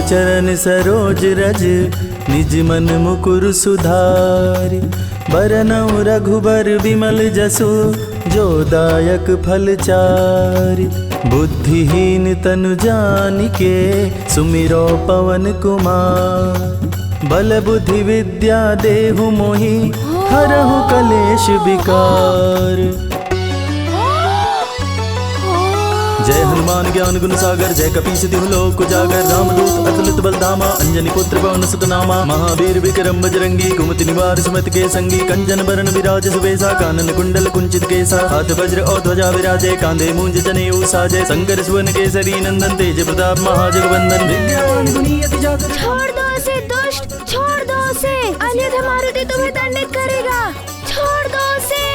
चरण सरोज रज, निज मन मुकुर सुधारि। बरनउँ रघुबर विमल जसु, जो दायक फल चारि। बुद्धिहीन तनु जानिके, सुमिरो पवन कुमार। बल बुद्धि विद्या देहु मोहि, हरहु कलेश विकार। जय हनुमान ज्ञान गुण सागर, जय कपीस तिहु लोक उजागर। रामदूत अतुलित बलधामा, अंजनी पुत्र पवन सुत नामा। महावीर विक्रम बजरंगी, कुमति निवार सुमति के संगी। कंचन बरन विराज सुबेसा, कानन कुंडल कुंचित केसा। हाथ वज्र और ध्वजा विराजे, कांधे मूंज जनेऊ साजे। शंकर सुवन केसरी नंदन, तेज प्रताप महाजगवंदन। विद्यावान गुणी अति जातर। छोड़ दो उसे दुष्ट, छोड़ दो उसे, अन्यथा मारुति तुम्हें दंडित करेगा। छोड़ दो उसे।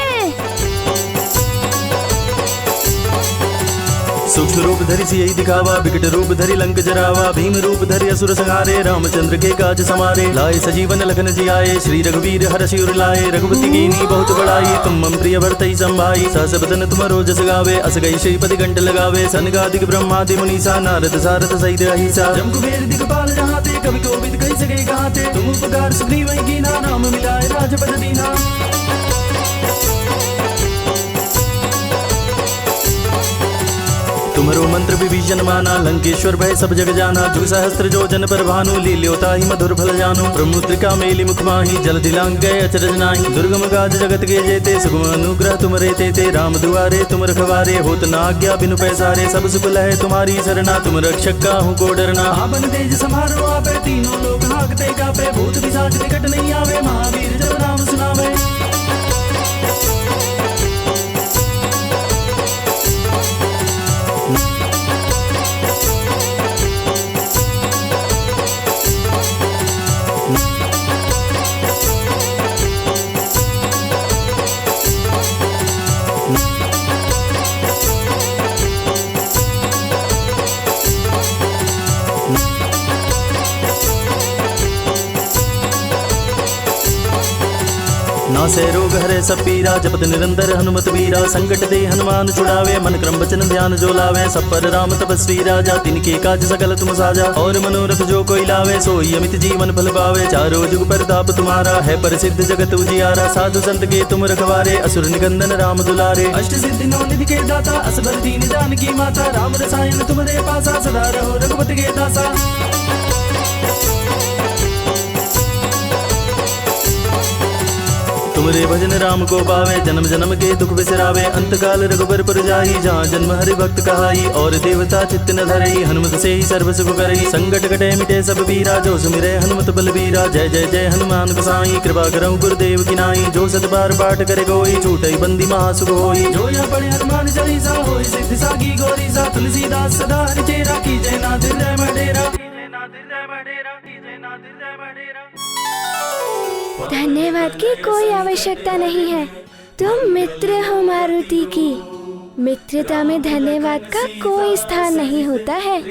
सूक्ष्म रूप धरि सियहि दिखावा, विकट रूप धरि लंक जरावा। भीम रूप धरि असुर संहारे, रामचंद्र के काज समारे। लाए सजीवन लखन जियाए, श्री रघुवीर हरषि उर लाए। रघुपति कीन्ही बहुत बड़ाई, तुम मम प्रिय भरतहि संभाई। सहस बदन तुमरो जस गावे, अस गई श्रीपति कंठ लगावे। सनकादिक ब्रह्मादि मुनीसा, नारद सारद सहित अहिसा। जम कुबेर दिगपाल जहाते, कवि कोविद कहि सके कहाते। तुम उपकार सुग्रीव कीन्हा, राम मिलाए राजपद दीन्हा। तुमरो मंत्र विभीषण माना, लंकेश्वर भय सब जग जाना। जो सहस्त्र जो जन पर भानु, लील्योता ही मधुर फल जानु। प्रमुद्रिका मेली मुख माही, जलधि लांघ गए अचरज नाही। दुर्गम काज जगत के जेते, सुगम अनुग्रह तुम रे तेते। राम दुआरे तुम रखवारे, होत न आज्ञा बिनु पैसारे। सब सुख लहे तुम्हारी सरना, तुम रक्षक काहू को डरना। आपन तेज समारो आपे, तीनों लोक हांकते कापे। भूत पिशाच निकट नहीं आवे, महावीर जब नाम सुनावे। नासे रोग हरे सब पीरा, जपत निरंतर हनुमत वीरा। संकट दे हनुमान छुड़ावे, मन क्रम वचन ध्यान जो लावे। सब पर राम तपस्वी राजा, तिनके काज सकल तुम साजा। और मनोरथ जो कोई लावे, सोई अमित जीवन फल पावे। चारों जुग परताप तुम्हारा, है प्रसिद्ध जगत उजियारा। साधु संत के तुम रखवारे, असुर निकंदन राम दुलारे। अष्ट सिद्धि नौ निधि के दाता, असबर दीन जानकी माता। राम रसायन तुम्हारे पासा, सदा रहो रघुपति के दासा। तुमरे भजन राम को पावे, जन्म जन्म के दुख बिसरावे। अंत काल रघुबर पुर जाई, जहाँ जन्म हरि भक्त कहाई। और देवता चित्त न धरई, हनुमत से ही सर्व सुख करई। संकट कटे मिटे सब पीरा, जो सुमिरे हनुमत बलबीरा। जय जय जय हनुमान गोसाई, कृपा करहु गुरुदेव की नाई। जो सत बार पाठ करे कोई, छूटई बंदी महासुख होई। जो या पढ़े हनुमान चालीसा, होई सिद्धि साखी गौरीसा। तुलसीदास सदा हरि चेरा, कीजय नाथ हृदय मडेरा। धन्यवाद की कोई आवश्यकता नहीं है, तुम मित्र हो मारुति की। मित्रता में धन्यवाद का कोई स्थान नहीं होता है।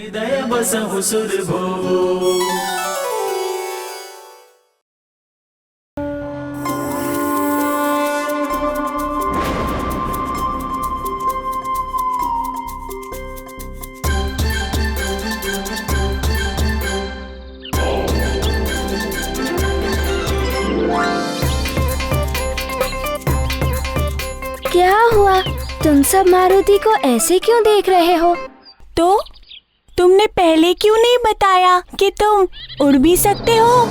क्या हुआ? तुम सब मारुति को ऐसे क्यों देख रहे हो? तो तुमने पहले क्यों नहीं बताया कि तुम उड़ भी सकते हो?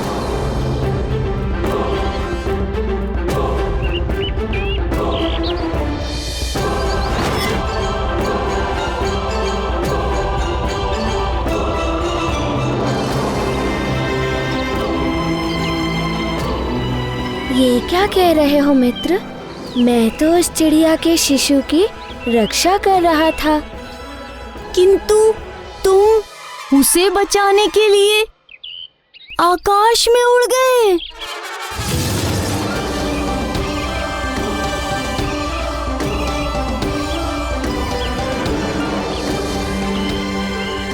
ये क्या कह रहे हो मित्र? मैं तो उस चिड़िया के शिशु की रक्षा कर रहा था। किंतु तुम उसे बचाने के लिए आकाश में उड़ गए।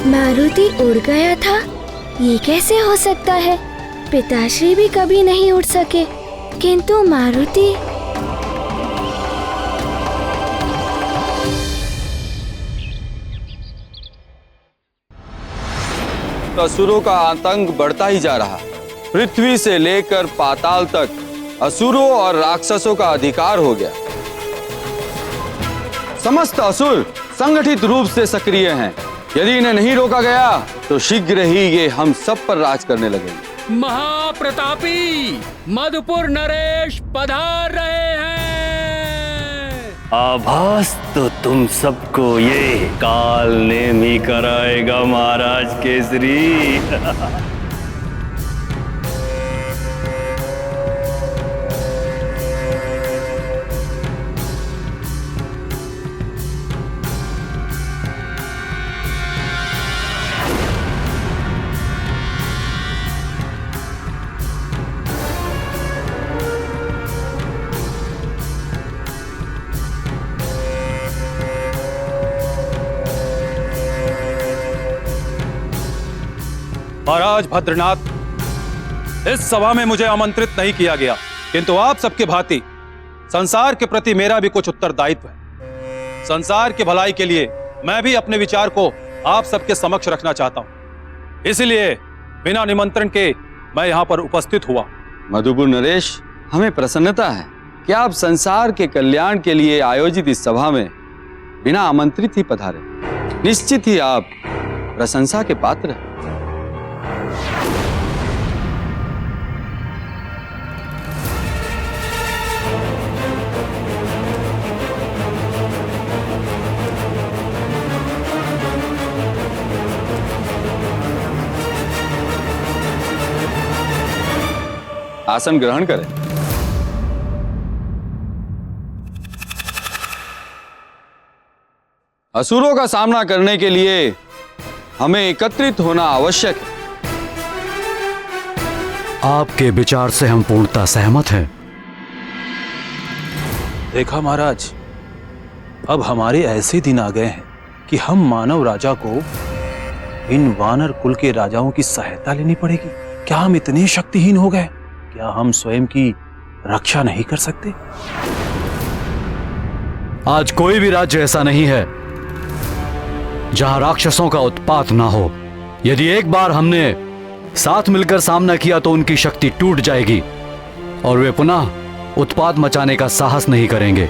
मारुति उड़ गया था? ये कैसे हो सकता है? पिताश्री भी कभी नहीं उड़ सके, किंतु मारुति। तो असुरों का आतंक बढ़ता ही जा रहा। पृथ्वी से लेकर पाताल तक असुरों और राक्षसों का अधिकार हो गया। समस्त असुर संगठित रूप से सक्रिय हैं। यदि इन्हें नहीं रोका गया तो शीघ्र ही ये हम सब पर राज करने लगेंगे। महाप्रतापी मधुपुर नरेश पधार रहे हैं। आभास तो तुम सबको ये काल नेम ही कराएगा महाराज केसरी। महाराज भद्रनाथ, इस सभा में मुझे आमंत्रित नहीं किया गया, किंतु आप सबके भांति संसार के प्रति मेरा भी कुछ उत्तरदायित्व है। संसार की भलाई के लिए मैं भी अपने विचार को आप सबके समक्ष रखना चाहता हूं, इसलिए बिना निमंत्रण के मैं यहाँ पर उपस्थित हुआ। मधुपुर नरेश, हमें प्रसन्नता है कि आप संसार के कल्याण के लिए आयोजित इस सभा में बिना आमंत्रित ही पधारे। निश्चित ही आप प्रशंसा के पात्र हैं। आसन ग्रहण करें। असुरों का सामना करने के लिए हमें एकत्रित होना आवश्यक है। आपके विचार से हम पूर्णतः सहमत हैं। देखा महाराज, अब हमारे ऐसे दिन आ गए हैं कि हम मानव राजा को इन वानर कुल के राजाओं की सहायता लेनी पड़ेगी। क्या हम इतने शक्तिहीन हो गए? क्या हम स्वयं की रक्षा नहीं कर सकते? आज कोई भी राज्य ऐसा नहीं है जहां राक्षसों का उत्पात ना हो। यदि एक बार हमने साथ मिलकर सामना किया तो उनकी शक्ति टूट जाएगी और वे पुनः उत्पात मचाने का साहस नहीं करेंगे।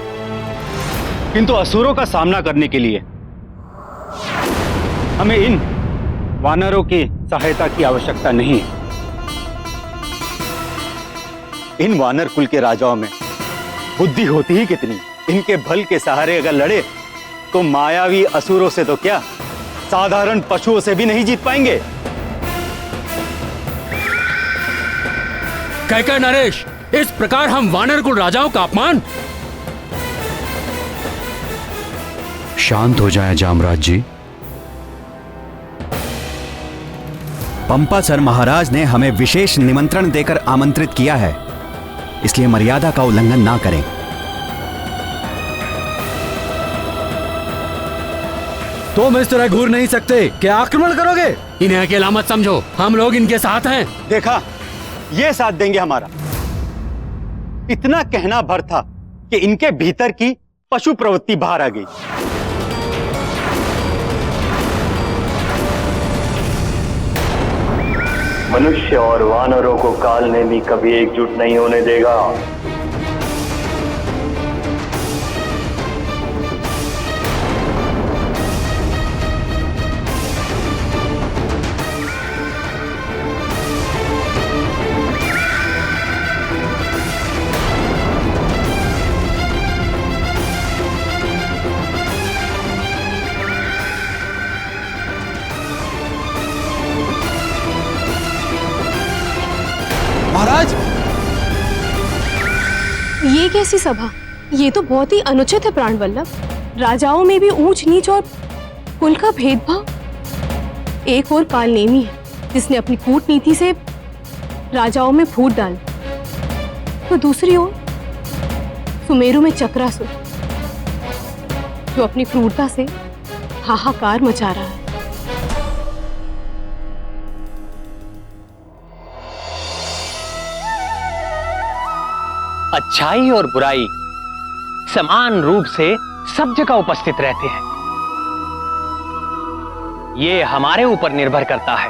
किंतु असुरों का सामना करने के लिए हमें इन वानरों की सहायता की आवश्यकता नहीं है। इन वानर कुल के राजाओं में बुद्धि होती ही कितनी। इनके बल के सहारे अगर लड़े तो मायावी असुरों से तो क्या, साधारण पशुओं से भी नहीं जीत पाएंगे। कहकर नरेश, इस प्रकार हम वानर कुल राजाओं का अपमान। शांत हो जाएं जामराज जी। पंपासर महाराज ने हमें विशेष निमंत्रण देकर आमंत्रित किया है, इसलिए मर्यादा का उल्लंघन ना करें। तुम इस तरह घूर नहीं सकते। क्या आक्रमण करोगे? इन्हें अकेला मत समझो, हम लोग इनके साथ हैं। देखा, ये साथ देंगे हमारा। इतना कहना भर था कि इनके भीतर की पशु प्रवृत्ति बाहर आ गई। मनुष्य और वानरों को काल नेमी कभी एकजुट नहीं होने देगा। महाराज, ये कैसी सभा? ये तो बहुत ही अनुचित है प्राणवल्लभ। राजाओं में भी ऊंच नीच और कुल का भेदभाव। एक और कालनेमी है जिसने अपनी कूटनीति से राजाओं में फूट डाली, तो दूसरी ओर सुमेरु में चक्रासुर जो अपनी क्रूरता से हाहाकार मचा रहा है। अच्छाई और बुराई समान रूप से सब जगह उपस्थित रहते हैं। ये हमारे ऊपर निर्भर करता है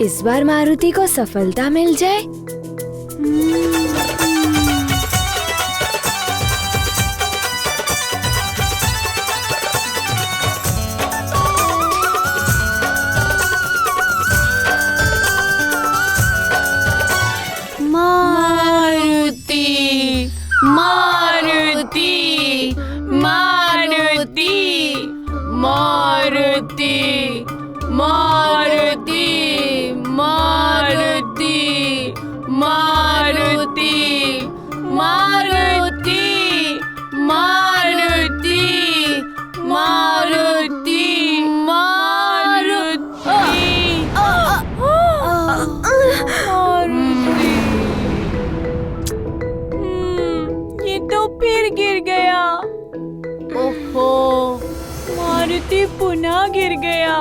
इस बार मारुति को सफलता मिल जाए। पुनः गिर गया।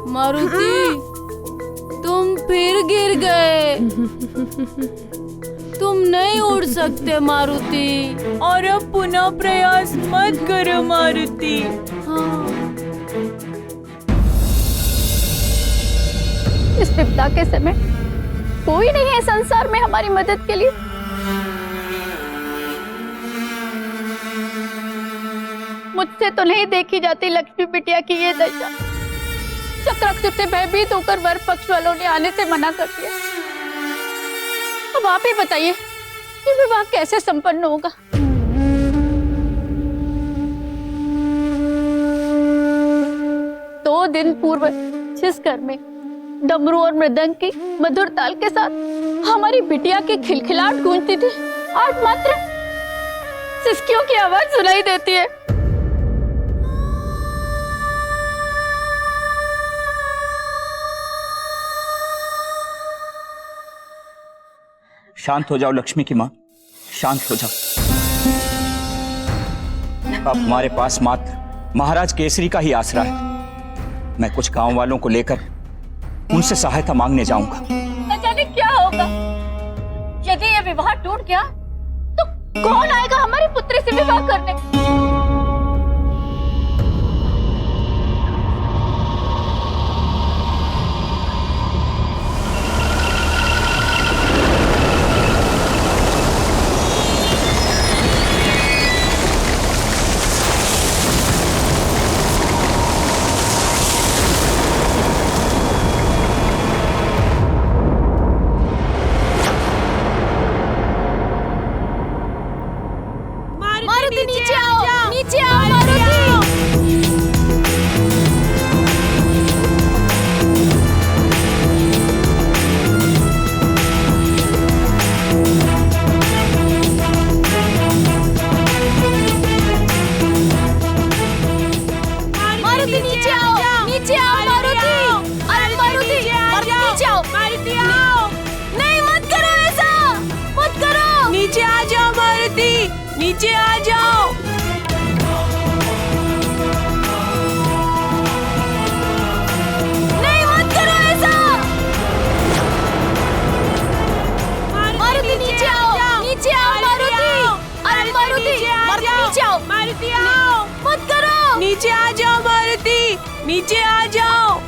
मारुति, तुम फिर गिर गए। तुम नहीं उड़ सकते मारुति। और अब पुनः प्रयास मत करो मारुति। हाँ। इस विपदा के समय कोई नहीं है संसार में हमारी मदद के लिए। मुझसे तो नहीं देखी जाती लक्ष्मी बिटिया की ये दशा। चक्रासुर से भयभीत होकर वर पक्ष वालों ने आने से मना कर दिया। अब आप ही बताइए कि विवाह कैसे संपन्न होगा। 2 दिन पूर्व जिस घर में डमरू और मृदंग की मधुर ताल के साथ हमारी बिटिया की खिलखिलाहट गूंजती थी, आज मात्र सिसकियों की आवाज सुनाई देती है। शांत हो जाओ लक्ष्मी की माँ, शांत हो जाओ। अब हमारे पास मात्र महाराज केसरी का ही आसरा है। मैं कुछ गांव वालों को लेकर उनसे सहायता मांगने जाऊंगा। न जाने क्या होगा। यदि ये विवाह टूट गया तो कौन आएगा हमारी पुत्री से विवाह करने? नीचे आ जाओ मारुति, नीचे आ जाओ। नहीं मत करो ऐसा। मारुति नीचे आओ, नीचे आओ मारुति। अरे मारुति, नीचे आओ। मारुति आओ, मत करो। नीचे आ जाओ मारुति, नीचे आ जाओ।